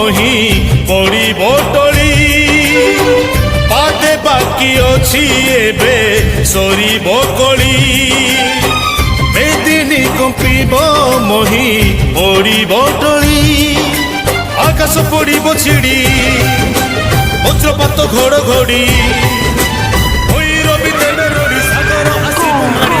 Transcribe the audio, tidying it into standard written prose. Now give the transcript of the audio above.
মহি পড়িব টଳି পাতে বাকি অছি এবে সরিব কଳି মেদিনী কম্পিব মহি পড়িব টଳି আকাশ পড়িব ছিড়ি বজ্রপাত ঘড়ঘড়ি ভৈরবী তেড়ে রড়ি সাগর আসিব মারি